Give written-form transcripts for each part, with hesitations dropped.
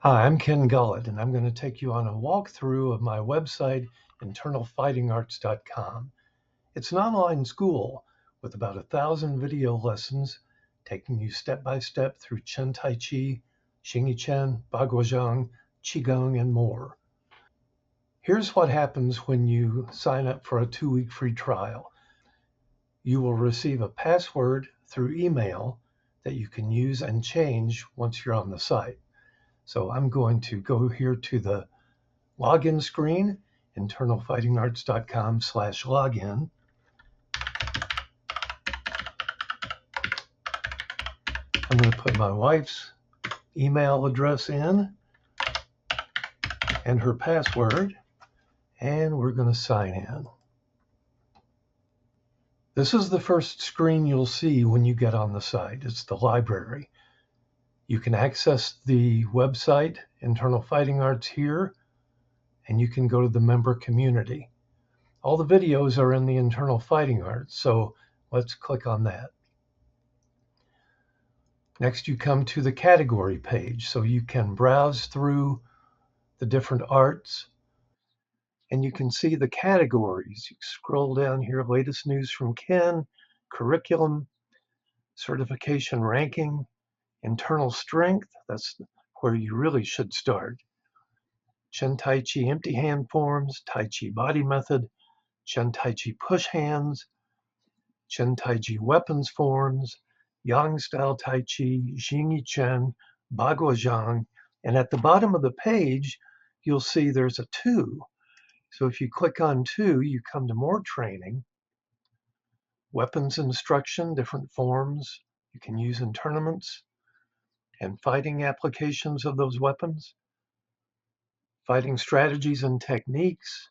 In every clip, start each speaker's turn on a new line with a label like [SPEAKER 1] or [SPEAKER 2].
[SPEAKER 1] Hi, I'm Ken Gullette, and I'm going to take you on a walkthrough of my website, internalfightingarts.com. It's an online school with about 1,000 video lessons taking you step by step through Chen Tai, Xingyi, Baguazhang, Qigong, and more. Here's what happens when you sign up for a 2-week free trial. You will receive a password through email that you can use and change once you're on the site. So I'm going to go here to the login screen, internalfightingarts.com/login. I'm going to put my wife's email address in and her password, and we're going to sign in. This is the first screen you'll see when you get on the site. It's the library. You can access the website, Internal Fighting Arts, here, and you can go to the member community. All the videos are in the Internal Fighting Arts, so let's click on that. Next, you come to the category page, so you can browse through the different arts, and you can see the categories. You scroll down here, latest news from Ken, curriculum, certification ranking, internal strength, that's where you really should start. Chen Tai empty hand forms, Tai Chi body method, Chen Tai push hands, Chen Tai weapons forms, Yang style Tai Chi, Xingyi, Baguazhang, and at the bottom of the page, you'll see there's a 2. So if you click on 2, you come to more training, weapons instruction, different forms you can use in tournaments, and fighting applications of those weapons, fighting strategies and techniques,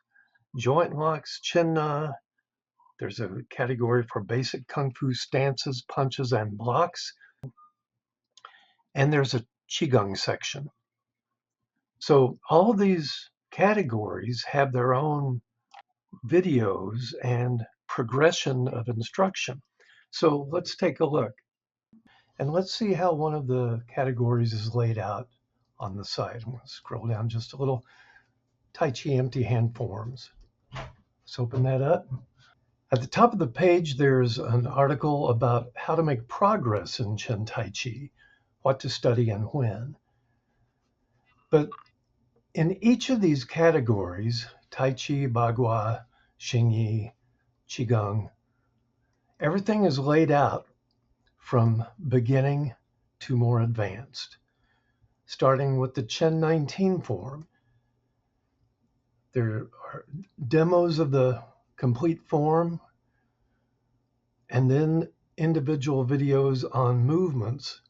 [SPEAKER 1] joint locks, chin na. There's a category for basic kung fu stances, punches, and blocks. And there's a Qigong section. So all of these categories have their own videos and progression of instruction. So let's take a look. And let's see how one of the categories is laid out on the site. I'm going to scroll down just a little. Tai Chi empty hand forms. Let's open that up. At the top of the page, there's an article about how to make progress in Chen Tai Chi, what to study and when. But in each of these categories, Tai Chi, Bagua, Xingyi, Qigong, everything is laid out from beginning to more advanced. Starting with the Chen 19 form, there are demos of the complete form and then individual videos on movements,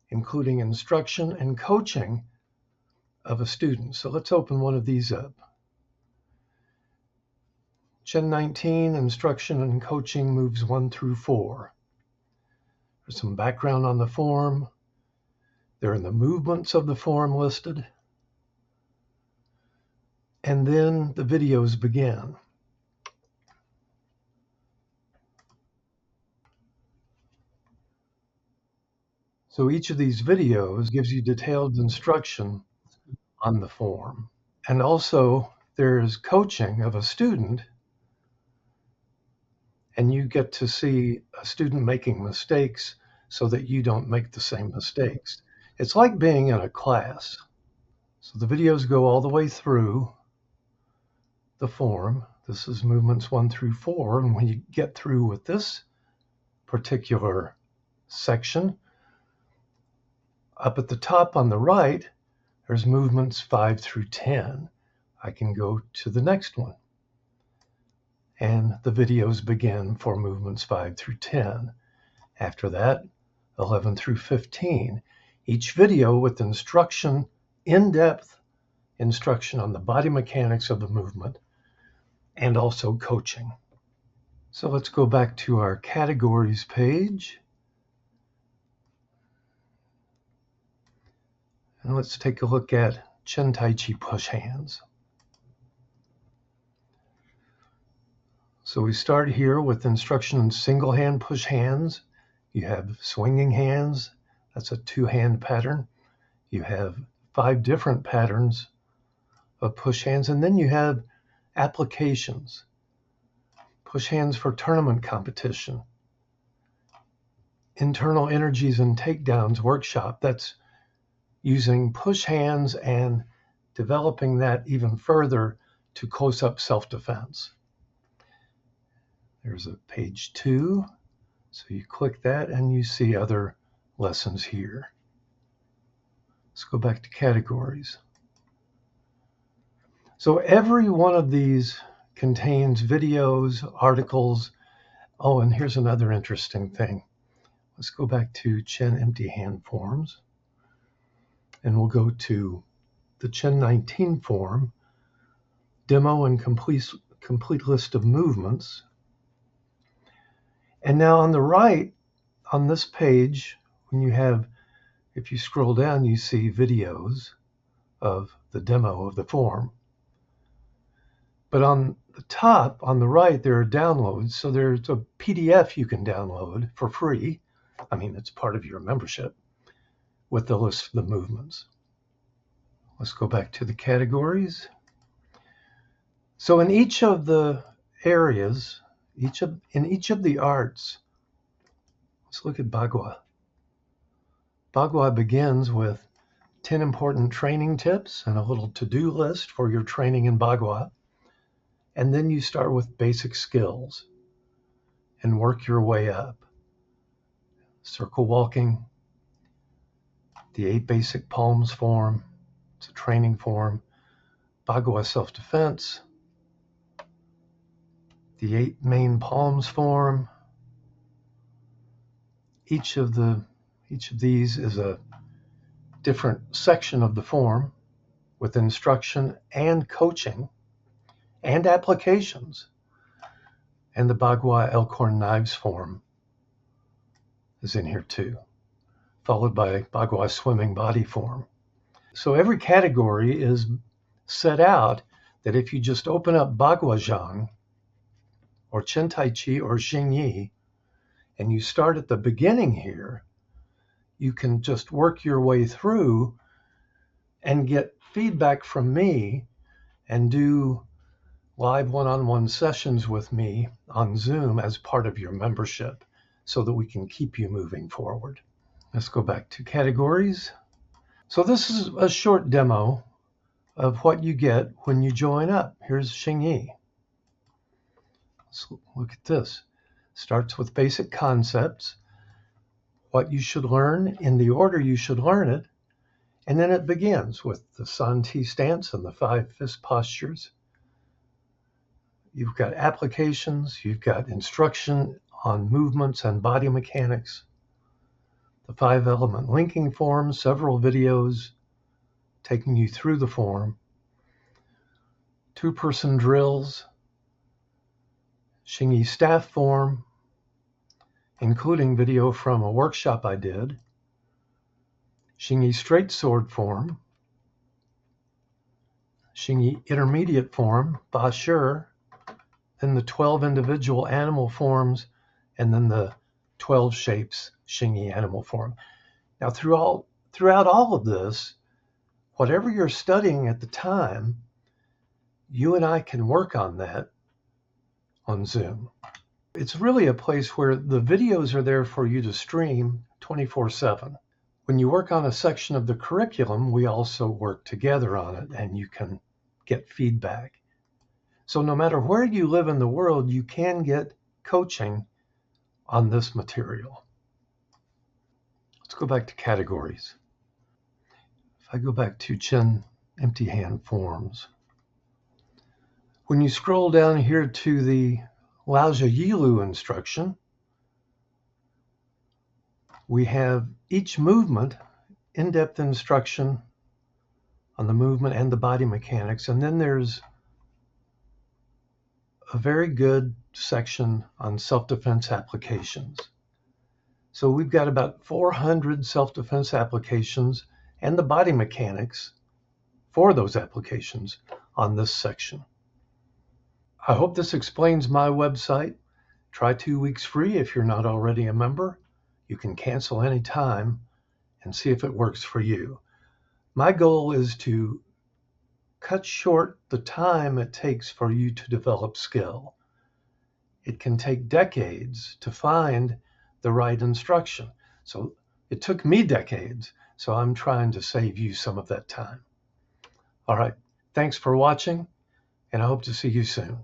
[SPEAKER 1] including instruction and coaching of a student. So let's open one of these up. Chen 19, instruction and coaching moves 1 through 4. There's some background on the form. There are the movements of the form listed. And then the videos begin. So each of these videos gives you detailed instruction on the form. And also there's coaching of a student, and you get to see a student making mistakes so that you don't make the same mistakes. It's like being in a class. So the videos go all the way through the form. This is movements 1 through 4. And when you get through with this particular section, up at the top on the right, there's movements 5 through 10. I can go to the next one. And the videos begin for movements 5 through 10. After that, 11 through 15. Each video with instruction, in-depth instruction on the body mechanics of the movement, and also coaching. So let's go back to our categories page. And let's take a look at Chen Tai push hands. So we start here with instruction in single hand push hands. You have swinging hands, that's a 2-hand pattern. You have 5 different patterns of push hands. And then you have applications. Push hands for tournament competition. Internal energies and takedowns workshop. That's using push hands and developing that even further to close-up self-defense. There's a page 2. So you click that and you see other lessons here. Let's go back to categories. So every one of these contains videos, articles. Oh, and here's another interesting thing. Let's go back to Chen empty hand forms. And we'll go to the Chen 19 form, demo and complete list of movements. And now on the right, on this page, when you have, if you scroll down, you see videos of the demo of the form. But on the top, on the right, there are downloads. So there's a PDF you can download for free. I mean, it's part of your membership with the list of the movements. Let's go back to the categories. So in each of the areas, in each of the arts, let's look at Bagua. Bagua begins with 10 important training tips and a little to-do list for your training in Bagua. And then you start with basic skills and work your way up. Circle walking, the 8 basic palms form, it's a training form. Bagua self-defense, the 8 main palms form. Each of these is a different section of the form with instruction and coaching and applications. And the Bagua Elkhorn Knives form is in here too, followed by Bagua Swimming Body form. So every category is set out that if you just open up Baguazhang or Chen Tai or Xingyi, and you start at the beginning here, you can just work your way through and get feedback from me and do live one-on-one sessions with me on Zoom as part of your membership so that we can keep you moving forward. Let's go back to categories. So this is a short demo of what you get when you join up. Here's Xingyi. Let's look at this. Starts with basic concepts, what you should learn in the order you should learn it, and then it begins with the San Ti stance and the 5 fist postures. You've got applications, you've got instruction on movements and body mechanics, the 5-element linking form, several videos taking you through the form, 2-person drills, Xingyi staff form, including video from a workshop I did, Xingyi straight sword form, Xingyi intermediate form, Ba Shi, then the 12 individual animal forms, and then the 12 shapes Xingyi animal form. Now throughout all of this, whatever you're studying at the time, you and I can work on that on Zoom. It's really a place where the videos are there for you to stream 24/7. When you work on a section of the curriculum, we also work together on it and you can get feedback. So no matter where you live in the world, you can get coaching on this material. Let's go back to categories. If I go back to Chen empty hand forms, when you scroll down here to the Laozi Yilu instruction, we have each movement, in-depth instruction on the movement and the body mechanics, and then there's a very good section on self-defense applications. So we've got about 400 self-defense applications and the body mechanics for those applications on this section. I hope this explains my website. Try 2 weeks free if you're not already a member. You can cancel anytime and see if it works for you. My goal is to cut short the time it takes for you to develop skill. It can take decades to find the right instruction. So it took me decades, so I'm trying to save you some of that time. All right, thanks for watching, and I hope to see you soon.